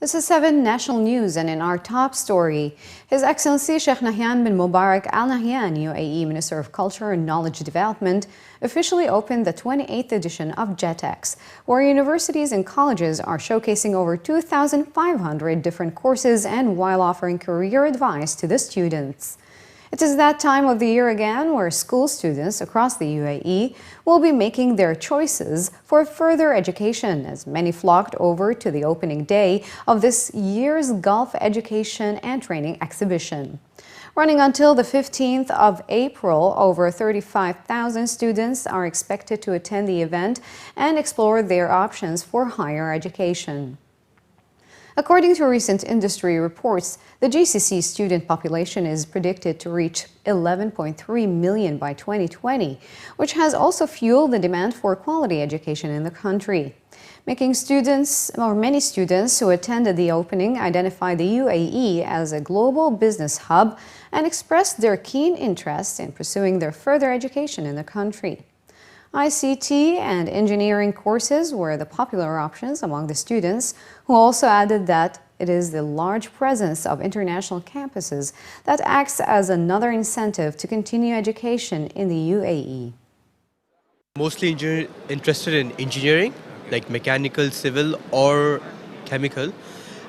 This is 7 National News, and in our top story, His Excellency Sheikh Nahyan bin Mubarak Al Nahyan, UAE Minister of Culture and Knowledge Development, officially opened the 28th edition of JetX, where universities and colleges are showcasing over 2,500 different courses and while offering career advice to the students. It is that time of the year again where school students across the UAE will be making their choices for further education, as many flocked over to the opening day of this year's Gulf Education and Training Exhibition. Running until the 15th of April, over 35,000 students are expected to attend the event and explore their options for higher education. According to recent industry reports, the GCC student population is predicted to reach 11.3 million by 2020, which has also fueled the demand for quality education in the country. Many students who attended the opening identified the UAE as a global business hub and expressed their keen interest in pursuing their further education in the country. ICT and engineering courses were the popular options among the students, who also added that it is the large presence of international campuses that acts as another incentive to continue education in the UAE. Mostly interested in engineering, like mechanical, civil or chemical.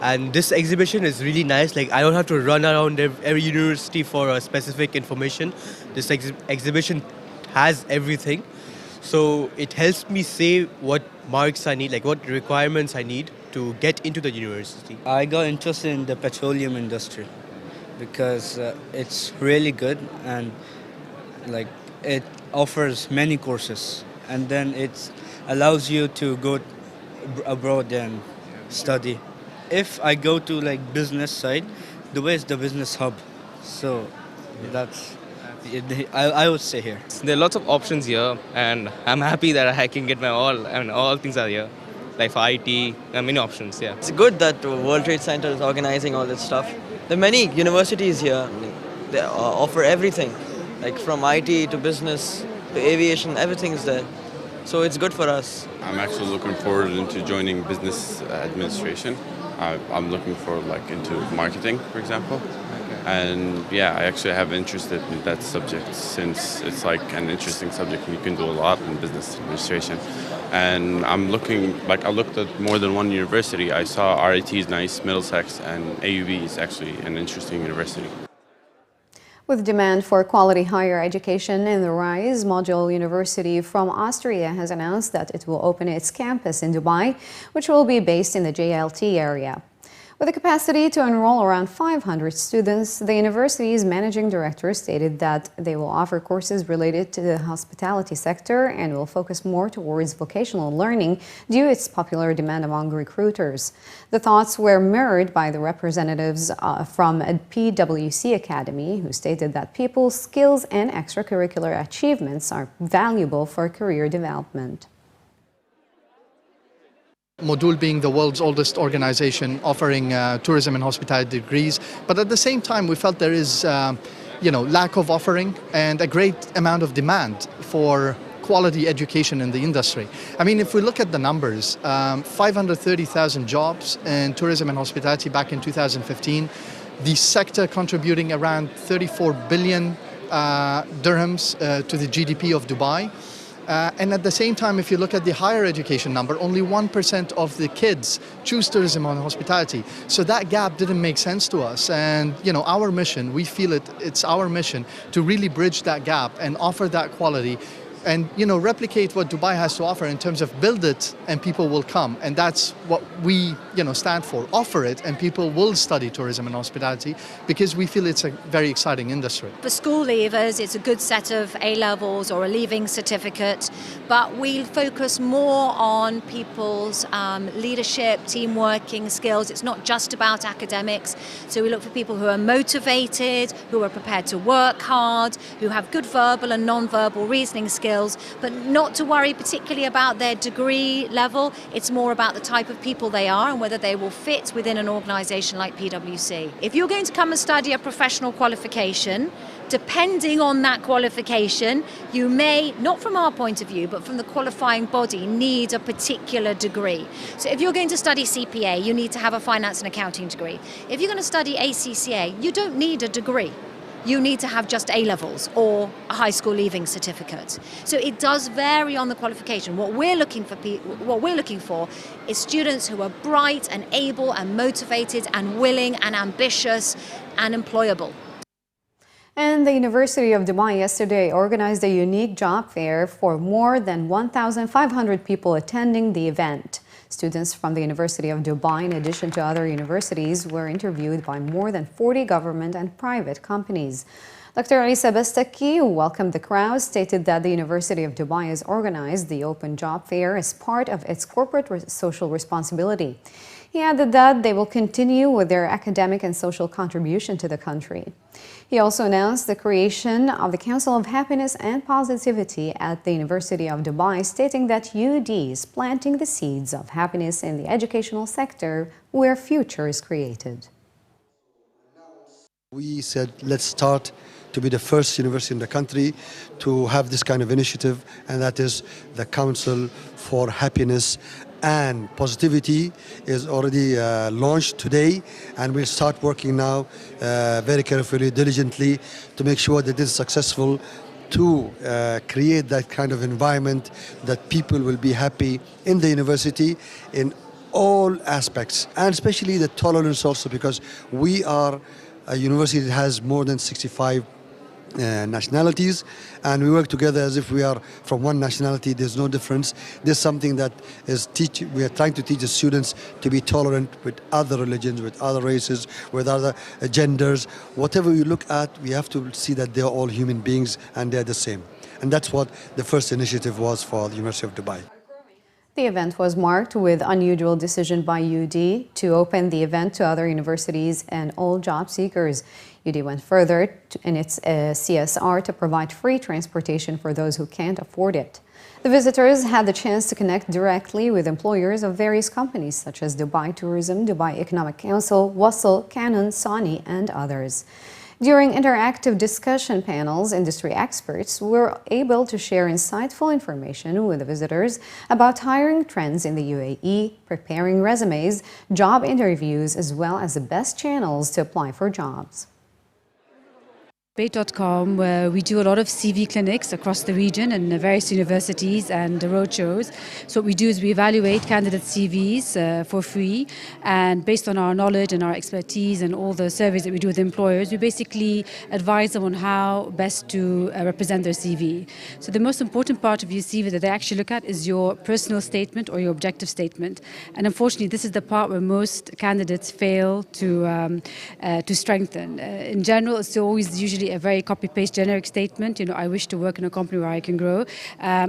And this exhibition is really nice. Like, I don't have to run around every university for a specific information. This exhibition has everything. So it helps me say what marks I need, like what requirements I need to get into the university. I got interested in the petroleum industry because it's really good and like it offers many courses, and then it allows you to go abroad and study. If I go to like business side, Dubai is the business hub, so that's I would say here. There are lots of options here, and I'm happy that I can get all things are here. Like for IT, there are many options, yeah. It's good that World Trade Center is organizing all this stuff. There are many universities here. They offer everything, like from IT to business to aviation, everything is there. So it's good for us. I'm actually looking forward into joining business administration. I'm looking for into marketing, for example. And yeah, I actually have interest in that subject since it's an interesting subject and you can do a lot in business administration. And I looked at more than one university. I saw RIT is nice, Middlesex, and AUB is actually an interesting university. With demand for quality higher education in the rise, Module University from Austria has announced that it will open its campus in Dubai, which will be based in the JLT area. With a capacity to enroll around 500 students, the university's managing director stated that they will offer courses related to the hospitality sector and will focus more towards vocational learning due to its popular demand among recruiters. The thoughts were mirrored by the representatives from PwC Academy, who stated that people's skills and extracurricular achievements are valuable for career development. Module being the world's oldest organization offering tourism and hospitality degrees, but at the same time we felt there is lack of offering and a great amount of demand for quality education in the industry. I mean, if we look at the numbers, 530,000 jobs in tourism and hospitality back in 2015, the sector contributing around 34 billion dirhams to the GDP of Dubai. And at the same time, if you look at the higher education number, only 1% of the kids choose tourism and hospitality. So that gap didn't make sense to us. And, our mission, we feel it's our mission to really bridge that gap and offer that quality and, replicate what Dubai has to offer in terms of build it and people will come. And that's what we, stand for. Offer it and people will study tourism and hospitality because we feel it's a very exciting industry. For school leavers, it's a good set of A-levels or a leaving certificate, but we focus more on people's leadership, team working skills. It's not just about academics. So we look for people who are motivated, who are prepared to work hard, who have good verbal and non-verbal reasoning skills, but not to worry particularly about their degree level. It's more about the type of people they are and whether they will fit within an organisation like PwC. If you're going to come and study a professional qualification, Depending on that qualification, you may, not from our point of view, but from the qualifying body, need a particular degree. So if you're going to study CPA, you need to have a finance and accounting degree. If you're going to study ACCA, you don't need a degree. You need to have just A-levels or a high school leaving certificate. So it does vary on the qualification. What we're looking for is students who are bright and able and motivated and willing and ambitious and employable. And the University of Dubai yesterday organized a unique job fair for more than 1,500 people attending the event. Students from the University of Dubai, in addition to other universities, were interviewed by more than 40 government and private companies. Dr. Isa Bestaki, who welcomed the crowd, stated that the University of Dubai has organized the open job fair as part of its corporate social responsibility. He added that they will continue with their academic and social contribution to the country. He also announced the creation of the Council of Happiness and Positivity at the University of Dubai, stating that UD is planting the seeds of happiness in the educational sector where future is created. We said, let's start to be the first university in the country to have this kind of initiative, and that is the Council for Happiness and Positivity is already launched today, and we'll start working now very carefully, diligently, to make sure that this is successful, to create that kind of environment that people will be happy in the university in all aspects, and especially the tolerance also, because we are a university that has more than 65 nationalities, and we work together as if we are from one nationality. There's no difference. There's something that is we are trying to teach the students to be tolerant with other religions, with other races, with other genders. Whatever we look at, we have to see that they're all human beings and they're the same. And that's what the first initiative was for the University of Dubai. The event was marked with unusual decision by UD to open the event to other universities and all job seekers. UD went further in its CSR to provide free transportation for those who can't afford it. The visitors had the chance to connect directly with employers of various companies such as Dubai Tourism, Dubai Economic Council, Wasl, Canon, Sony, and others. During interactive discussion panels, industry experts were able to share insightful information with the visitors about hiring trends in the UAE, preparing resumes, job interviews, as well as the best channels to apply for jobs. Bait.com, where we do a lot of CV clinics across the region and various universities and roadshows. So what we do is we evaluate candidate CVs for free, and based on our knowledge and our expertise and all the surveys that we do with employers, we basically advise them on how best to represent their CV. So the most important part of your CV that they actually look at is your personal statement or your objective statement. And unfortunately, this is the part where most candidates fail to strengthen. In general, it's always usually a very copy-paste generic statement. You know, I wish to work in a company where I can grow.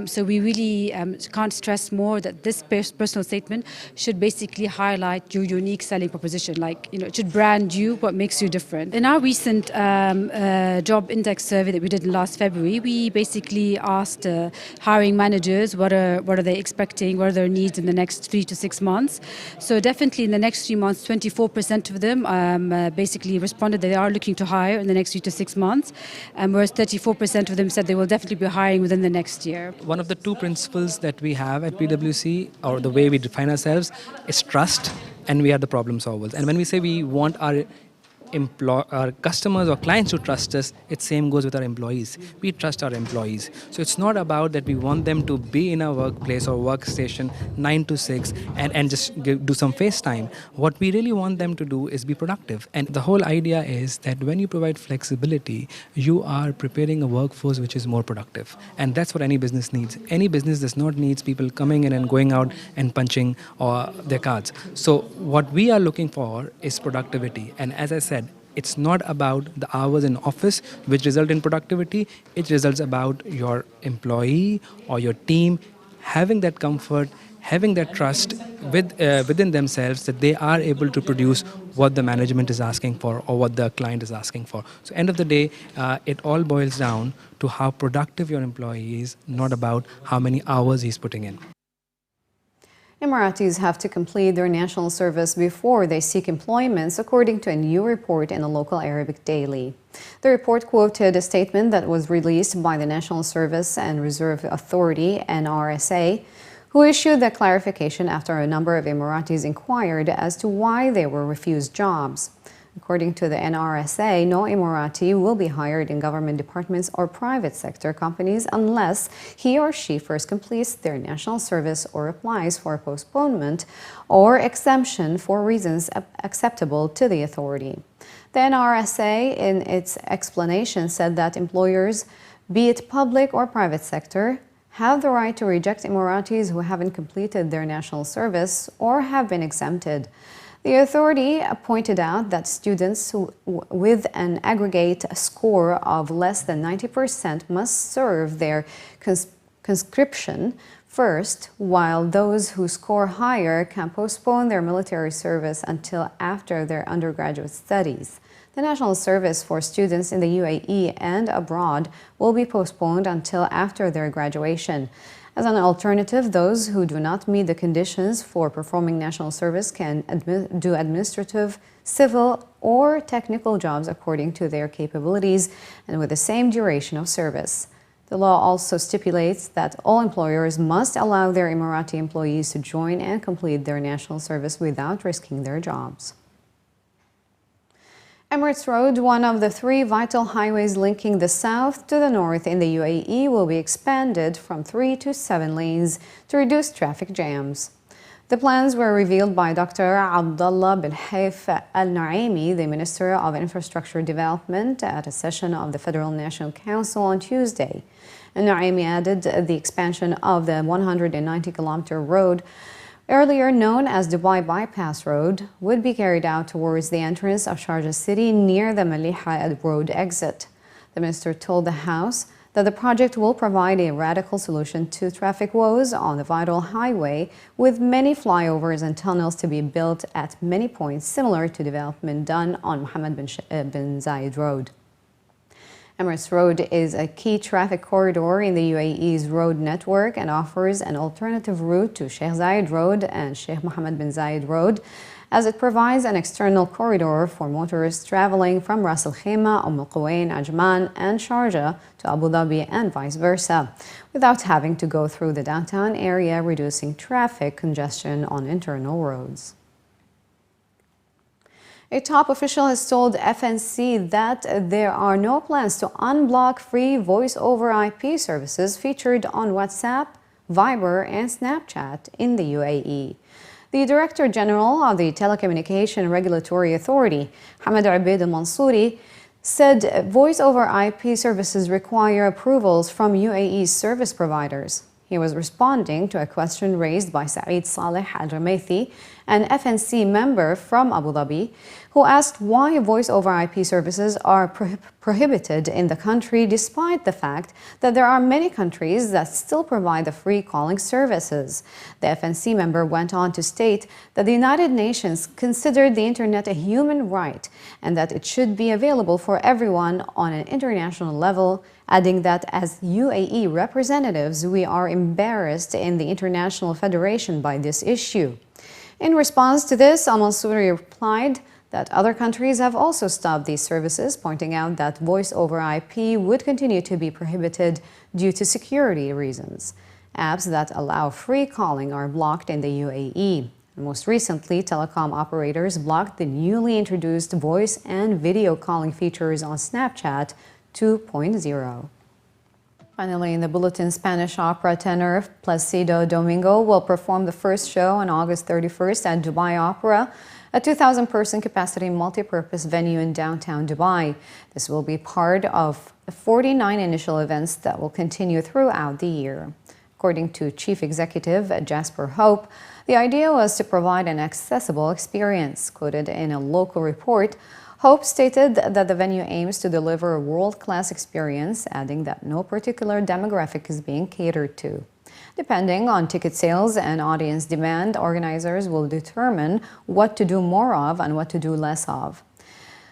So we really can't stress more that this personal statement should basically highlight your unique selling proposition. Like, you know, it should brand you, what makes you different. In our recent job index survey that we did in last February, we basically asked hiring managers what are they expecting, what are their needs in the next 3 to 6 months. So definitely in the next 3 months, 24% of them basically responded that they are looking to hire in the next 3 to 6 months. Whereas 34% of them said they will definitely be hiring within the next year. One of the two principles that we have at PwC, or the way we define ourselves, is trust, and we are the problem solvers. And when we say we want our customers or clients to trust us, it same goes with our employees. We trust our employees. So it's not about that we want them to be in our workplace or workstation 9 to 6 and just do some FaceTime. What we really want them to do is be productive. And the whole idea is that when you provide flexibility, you are preparing a workforce which is more productive. And that's what any business needs. Any business does not need people coming in and going out and punching their cards. So what we are looking for is productivity. And as I said, it's not about the hours in office which result in productivity. It results about your employee or your team having that comfort, having that trust within themselves that they are able to produce what the management is asking for or what the client is asking for. So end of the day, it all boils down to how productive your employee is, not about how many hours he's putting in. Emiratis have to complete their national service before they seek employment, according to a new report in a local Arabic daily. The report quoted a statement that was released by the National Service and Reserve Authority, NRSA, who issued the clarification after a number of Emiratis inquired as to why they were refused jobs. According to the NRSA, no Emirati will be hired in government departments or private sector companies unless he or she first completes their national service or applies for a postponement or exemption for reasons acceptable to the authority. The NRSA, in its explanation, said that employers, be it public or private sector, have the right to reject Emiratis who haven't completed their national service or have been exempted. The authority pointed out that students with an aggregate score of less than 90% must serve their conscription first, while those who score higher can postpone their military service until after their undergraduate studies. The national service for students in the UAE and abroad will be postponed until after their graduation. As an alternative, those who do not meet the conditions for performing national service can do administrative, civil, or technical jobs according to their capabilities and with the same duration of service. The law also stipulates that all employers must allow their Emirati employees to join and complete their national service without risking their jobs. Emirates Road, one of the 3 vital highways linking the south to the north in the UAE, will be expanded from 3 to 7 lanes to reduce traffic jams. The plans were revealed by Dr. Abdullah bin Haif Al-Naimi, the Minister of Infrastructure Development, at a session of the Federal National Council on Tuesday. Al-Naimi added the expansion of the 190-kilometer road, earlier known as Dubai Bypass Road, would be carried out towards the entrance of Sharjah City near the Maliha Road exit. The minister told the House that the project will provide a radical solution to traffic woes on the vital highway, with many flyovers and tunnels to be built at many points, similar to development done on Mohammed bin Zayed Road. Emirates Road is a key traffic corridor in the UAE's road network and offers an alternative route to Sheikh Zayed Road and Sheikh Mohammed bin Zayed Road, as it provides an external corridor for motorists traveling from Ras Al Khaimah, Al Quwain, Ajman, and Sharjah to Abu Dhabi and vice versa, without having to go through the downtown area, reducing traffic congestion on internal roads. A top official has told FNC that there are no plans to unblock free voice over IP services featured on WhatsApp, Viber, and Snapchat in the UAE. The Director General of the Telecommunication Regulatory Authority, Hamad Abid Mansouri, said voice over IP services require approvals from UAE service providers. He was responding to a question raised by Saeed Saleh Al-Ramaithi, an FNC member from Abu Dhabi, who asked why voice over IP services are prohibited in the country, despite the fact that there are many countries that still provide the free calling services. The FNC member went on to state that the United Nations considered the internet a human right and that it should be available for everyone on an international level, adding that as UAE representatives, we are embarrassed in the International Federation by this issue. In response to this, Al-Mansouri replied that other countries have also stopped these services, pointing out that voice over IP would continue to be prohibited due to security reasons. Apps that allow free calling are blocked in the UAE. Most recently, telecom operators blocked the newly introduced voice and video calling features on Snapchat 2.0. Finally, in the bulletin, Spanish opera tenor Placido Domingo will perform the first show on August 31st at Dubai Opera, a 2,000-person capacity multi-purpose venue in downtown Dubai. This will be part of 49 initial events that will continue throughout the year. According to Chief Executive Jasper Hope, the idea was to provide an accessible experience. Quoted in a local report, Hope stated that the venue aims to deliver a world-class experience, adding that no particular demographic is being catered to. Depending on ticket sales and audience demand, organizers will determine what to do more of and what to do less of.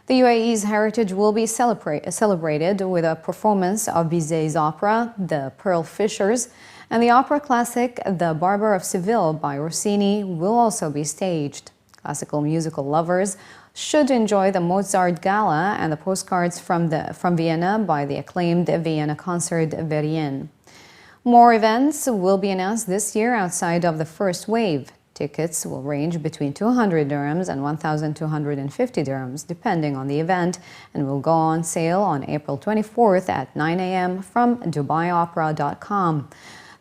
The UAE's heritage will be celebrated with a performance of Bizet's opera, The Pearl Fishers, And the opera classic The Barber of Seville by Rossini will also be staged. Classical musical lovers should enjoy the Mozart Gala and the postcards from Vienna by the acclaimed Vienna Concert Verien. More events will be announced this year outside of the first wave. Tickets will range between 200 dirhams and 1,250 dirhams, depending on the event, and will go on sale on April 24th at 9 a.m. from DubaiOpera.com.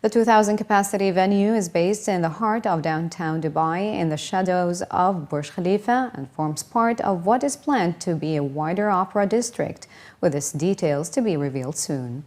The 2,000-capacity venue is based in the heart of downtown Dubai in the shadows of Burj Khalifa and forms part of what is planned to be a wider opera district, with its details to be revealed soon.